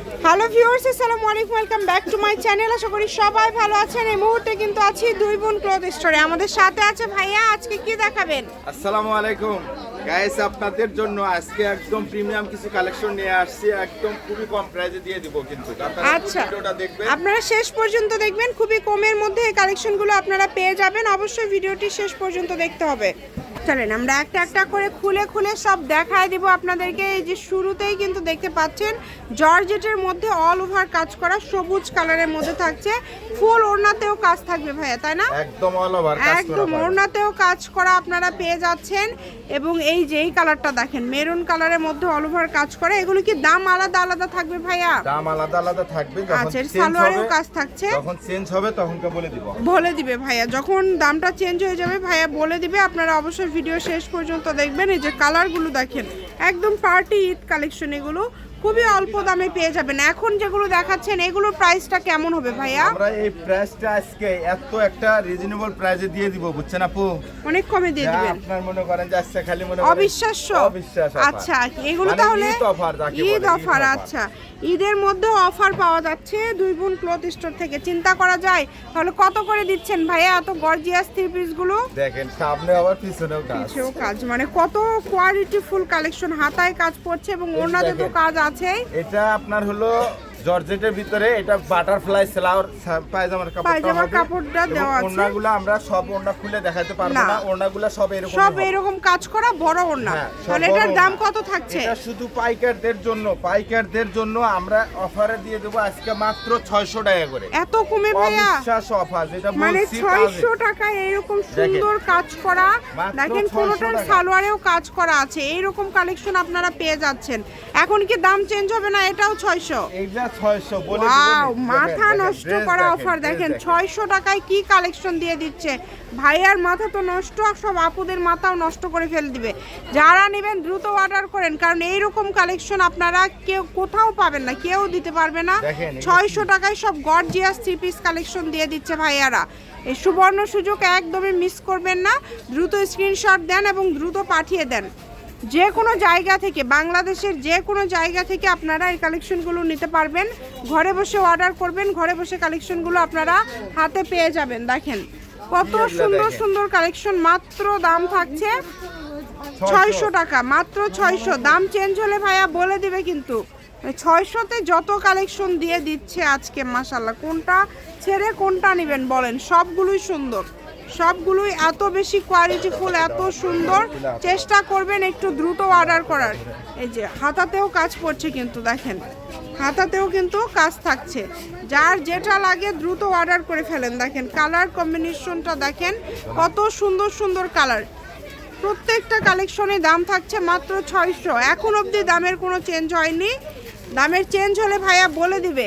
Hello viewers, আসসালামু আলাইকুম, welcome back to my channel. আশা করি সবাই ভালো আছেন। এই মুহূর্তে কিন্তু আছি দুই বোন ক্লথ স্টোরে। আমাদের সাথে আছে ভাইয়া। আজকে কি দেখাবেন? আসসালামু আলাইকুম গাইস, আপনাদের জন্য আজকে একদম প্রিমিয়াম কিছু কালেকশন নিয়ে আসছি। একদম খুবই কম প্রাইসে দিয়ে দিব, কিন্তু আপনারা আচ্ছা, ভিডিওটা দেখবেন, আপনারা শেষ পর্যন্ত দেখবেন। খুবই কমের মধ্যে এই কালেকশনগুলো আপনারা পেয়ে যাবেন। অবশ্যই ভিডিওটি শেষ পর্যন্ত দেখতে হবে। চলেন আমরা একটা একটা করে খুলে খুলে সব দেখায় দিব আপনাদেরকে। এই যে শুরুতেই কিন্তু দেখতে পাচ্ছেন জর্জেটের মধ্যে অল ওভার কাজ করা, সবুজ কালারের মধ্যে থাকছে। ফুল ওড়নাতেও কাজ থাকবে ভাইয়া, তাই না? একদম অল ওভার কাজ করা, একদম ওড়নাতেও কাজ করা আপনারা পেয়ে যাচ্ছেন। এবং এই যে এই কালারটা দেখেন, মেরুন কালারের মধ্যে অল ওভার কাজ করা। এগুলো কি দাম আলাদা আলাদা থাকবে ভাইয়া? দাম আলাদা আলাদা থাকবে। আচ্ছা, সালোয়ারেও কাজ থাকছে। যখন চেঞ্জ হবে তখন বলে দিব, বলে দিবে ভাইয়া। যখন দামটা চেঞ্জ হয়ে যাবে ভাইয়া বলে দিবে। আপনারা অবশ্যই ভিডিও শেষ পর্যন্ত দেখবেন। এই যে কালারগুলো দেখেন, একদম পার্টি ঈদ কালেকশন। এগুলো খুবই অল্প দামে পেয়ে যাবেন। এখন যেগুলো দেখাচ্ছেন এগুলোর প্রাইসটা কেমন হবে ভাইয়া? আমরা এই প্রাইসটা আজকে এত একটা রিজনেবল প্রাইসে দিয়ে দিব, বুঝছেন আপু? অনেক কমে দিয়ে দিবেন। আপনার মনে করেন যে আজকে খালি মনে করেন অবিশ্বাস্য। অবিশ্বাস। আচ্ছা, এগুলো তাহলে ঈদ অফার, ঈদ অফার। আচ্ছা, ঈদের মধ্যে অফার পাওয়া যাচ্ছে দুই বোন ক্লথ স্টোর থেকে। চিন্তা করা যায় তাহলে কত করে দিচ্ছেন ভাইয়া এত গর্জিয়াস থ্রি পিস গুলো? দেখেন সামনে আবার পিছনেও কাজ, মানে কত কোয়ালিটি ফুল কালেকশন। হাতায় কাজ পড়ছে এবং ওড়নাতে তো কাজ আছে। এটা আপনার হলো জর্জেটের ভিতরে, এটা বাটারফ্লাই সেলাওয়ার পায়জামার কাপড়টা দেওয়া আছে। ওড়নাগুলো আমরা সব ওড়না খুলে দেখাতে পারবো না। ওড়নাগুলো সব এরকম কাজ করা বড় ওড়না। তাহলে এটার দাম কত থাকছে? এটা শুধু পাইকারদের জন্য আমরা অফারে দিয়ে দেব আজকে মাত্র 600 টাকা করে। এত কমে ভাইয়া? বিশ্বাস অফার, যেটা মানে বলছি 600 টাকায় এরকম সুন্দর কাজ করা। দেখেন কোনটার সালোয়ারেও কাজ করা আছে। এইরকম কালেকশন আপনারা পেয়ে যাচ্ছেন। এখন কি দাম চেঞ্জ হবে না? এটাও 600? এইটা 600 বলে দিবেন। ওয়াও, মাথা নষ্ট করা অফার। দেখেন 600 টাকায় কি কালেকশন দিয়ে দিচ্ছে ভাইয়ার। মাথা তো নষ্ট, সব আপুদের মাথাও নষ্ট করে ফেলে দিবে। যারা নেবেন দ্রুত অর্ডার করেন, কারণ এইরকম কালেকশন আপনারা কেউ কোথাও পাবেন না, কেউ দিতে পারবে না। 600 টাকায় সব গর্জিয়াস থ্রি পিস কালেকশন দিয়ে দিচ্ছে ভাইয়ারা। এই সুবর্ণ সুযোগ একদমই মিস করবেন না। দ্রুত স্ক্রিনশট দেন এবং দ্রুত পাঠিয়ে দেন। যে কোনো জায়গা থেকে, বাংলাদেশের যে কোনো জায়গা থেকে আপনারা এই কালেকশনগুলো নিতে পারবেন। ঘরে বসে অর্ডার করবেন, ঘরে বসে কালেকশনগুলো আপনারা হাতে পেয়ে যাবেন। দেখেন কত সুন্দর সুন্দর কালেকশন। মাত্র দাম থাকছে 600 টাকা, মাত্র 600। দাম চেঞ্জ হলে ভাইয়া বলে দিবে কিন্তু। 600তে যত কালেকশন দিয়ে দিচ্ছে আজকে, মাশাআল্লাহ। কোনটা ছেড়ে কোনটা নেবেন বলেন? সবগুলোই সুন্দর, সবগুলোই এত বেশি কোয়ালিটিফুল, এত সুন্দর। চেষ্টা করবেন একটু দ্রুত অর্ডার করার। এই যে হাতাতেও কাজ পড়ছে কিন্তু, দেখেন হাতাতেও কিন্তু কাজ থাকছে। যার যেটা লাগে দ্রুত অর্ডার করে ফেলেন। দেখেন কালার কম্বিনেশনটা দেখেন, কত সুন্দর সুন্দর কালার। প্রত্যেকটা কালেকশনে দাম থাকছে মাত্র 600। এখন অবধি দামের কোনো চেঞ্জ হয়নি। দামের চেঞ্জ হলে ভাইয়া বলে দিবে।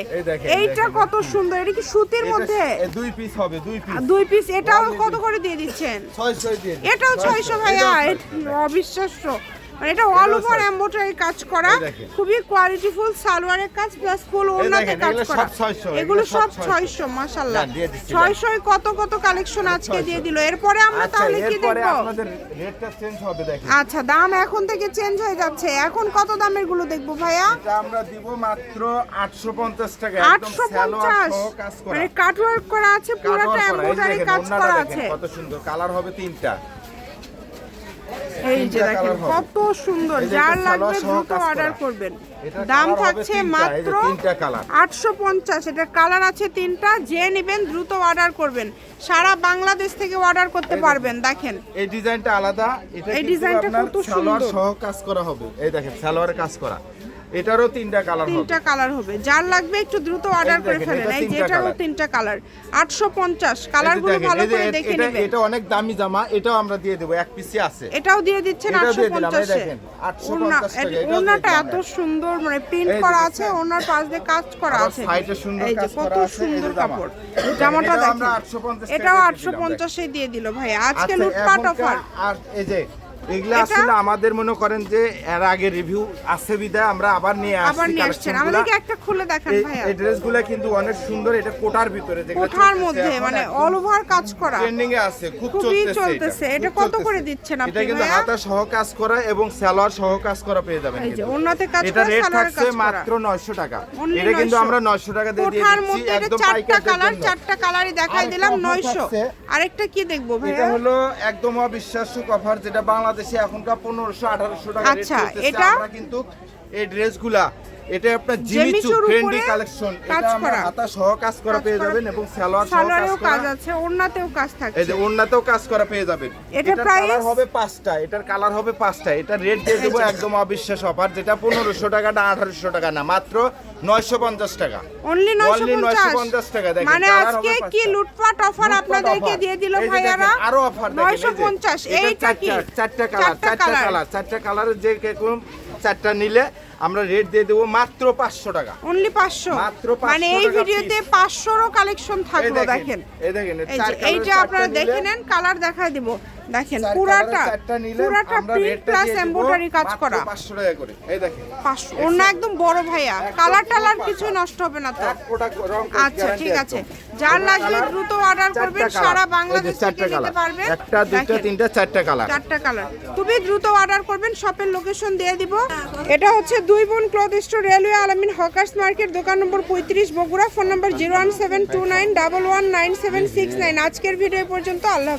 এইটা কত সুন্দর, এটা কি সুতির মধ্যে? দুই পিস হবে, দুই পিস। এটাও কত করে দিয়ে দিচ্ছেন? 600 দিয়ে। এটাও 600 ভাইয়া? অবিশ্বাস্য। মানে এটা অল ওভার এমব্রয়ডারি কাজ করা, খুবই কোয়ালিটিফুল। সালোয়ারের কাজ প্লাস ফুল ওড়নাতে কাজ করা। এগুলো সব 600। মাশাআল্লাহ, 600 কত কত কালেকশন আজকে দিয়ে দিল। এরপরে আমরা তাহলে কি দেখব? আপনাদের রেটটা চেঞ্জ হবে, দেখেন। আচ্ছা, দাম এখন থেকে চেঞ্জ হয়ে যাচ্ছে। এখন কত দামের গুলো দেখবো ভাইয়া? এটা আমরা দিব মাত্র 850 টাকা। 850, মানে কাটওয়ার্ক করা আছে, পুরোটা এমব্রয়ডারি কাজ করা আছে। কত সুন্দর কালার হবে, তিনটা। এই যে দেখেন কত সুন্দর। যার লাগবে দ্রুত অর্ডার করবেন। দাম থাকছে মাত্র 850। এটা কালার আছে তিনটা। যে নেবেন দ্রুত অর্ডার করবেন। সারা বাংলাদেশ থেকে অর্ডার করতে পারবেন। দেখেন এই ডিজাইনটা আলাদা। এটা এই ডিজাইনটা কত সুন্দর, সহ কাজ করা হবে। এই দেখেন সালোয়ারে কাজ করা। এটারও তিনটা কালার হবে। যার লাগবে একটু দ্রুত অর্ডার করে ফেলেন। এই যে এটারও তিনটা কালার। 850। কালারগুলো ভালো করে দেখে নেবেন। এটা অনেক দামি জামা, এটাও আমরা দিয়ে দেব। এক পিসি আছে, এটাও দিয়ে দিচ্ছেন 850 এ। দেখেন 850 টাকা। ওড়নাটা এত সুন্দর, মানে প্রিন্ট করা আছে, ওড়নার পাশ দিয়ে কাজ করা আছে। সাইডে সুন্দর কাজ করা আছে। কত সুন্দর কাপড়। জামাটা দেখেন, এটাও 850 এ দিয়ে দিল ভাই। আজকে লুটপাট অফার। আর এই যে এগুলা আসলে আমাদের মনে করেন যে এর আগে রিভিউ আছে বিদায় আমরা আবার নিয়ে আসছি কালেকশন। আমাদেরকে একটা খুলে দেখান ভাইয়া। এই ড্রেসগুলো কিন্তু অনেক সুন্দর, এটা কোটার ভিতরে, যেগুলো কোটার মধ্যে মানে অল ওভার কাজ করা, ট্রেন্ডিং এ আছে, খুব চলতেছে। এটা কত করে দিচ্ছেন আপনি? এটা কিন্তু হাতা সহ কাজ করা এবং সালোয়ার সহ কাজ করা পেয়ে যাবেন। এই যে ওন্নাতে কাজ করা, এটা রেট সালোয়ারে থাকছে কাজ করা মাত্র 900 টাকা। এটা কিন্তু আমরা 900 টাকা দিয়ে দিচ্ছি একদম পাইকারি কালার, চারটা কালারই দেখাই দিলাম 900। আরেকটা কি দেখবো ভাইয়া? এটা হলো একদম অবিশ্বাস্য অফার, যেটা বাংলাদেশে এখনকার 1500-1800 টাকা রেট আচ্ছা, চলতেছে। এটা আমরা কিন্তু এই ড্রেসগুলা, এটা আপনার জিমিচু ট্রেন্ডি কালেকশন, এটা আমরা হাতা সহ কাজ করা পেয়ে যাবেন এবং সালোয়ার সহ কাজ আছে, ওন্নাতেও কাজ থাকছে। এই যে ওন্নাতেও কাজ করা পেয়ে যাবেন। এটার কালার হবে 5টা, এটার কালার হবে 5টা। এটা রেট দিয়ে দেব একদম অবিশ্বাস্য অফার, যেটা 1500 টাকা না 1800 টাকা না, মাত্র 950 টাকা। অনলি 950 টাকা। দেখেন মানে আজকে কি লুটপাট অফার আপনাদেরকে দিয়ে দিল ভাইয়ারা। আরো অফার দেখেন, 950। এইটা কি? চারটা কালারের যে কোন চারটা নিলে আমরা রেট দিয়ে দেবো মাত্র 500 টাকা। অনলি 500। মানে এই ভিডিওতে 500 কালেকশন থাকলো। দেখেন এই দেখেন, এইটা আপনারা দেখে নেন, কালার দেখায় দেব। দেখেন পুরাটা প্রিন্ট প্লাস এমব্রয়ডারি কাজ করা, 500 টাকা করে। এই দেখেন 500। ওন্না একদম বড় ভাইয়া, কালার টালার কিছু নষ্ট হবে না তো? আচ্ছা ঠিক আছে, যার লাগবে দ্রুত অর্ডার করবেন, সারা বাংলাদেশ থেকে নিতে পারবেন। একটা, দুইটা, তিনটা, চারটা কালার, খুবই দ্রুত অর্ডার করবেন। শপের লোকেশন দিয়ে দিব। এটা হচ্ছে দুই বোন ক্লথ স্টোর, রেলওয়ে আলামিন হকার্স মার্কেট, দোকান নম্বর 35, বগুড়া। ফোন নম্বর 01729119769। আজকের ভিডিও পর্যন্ত। আল্লাহ।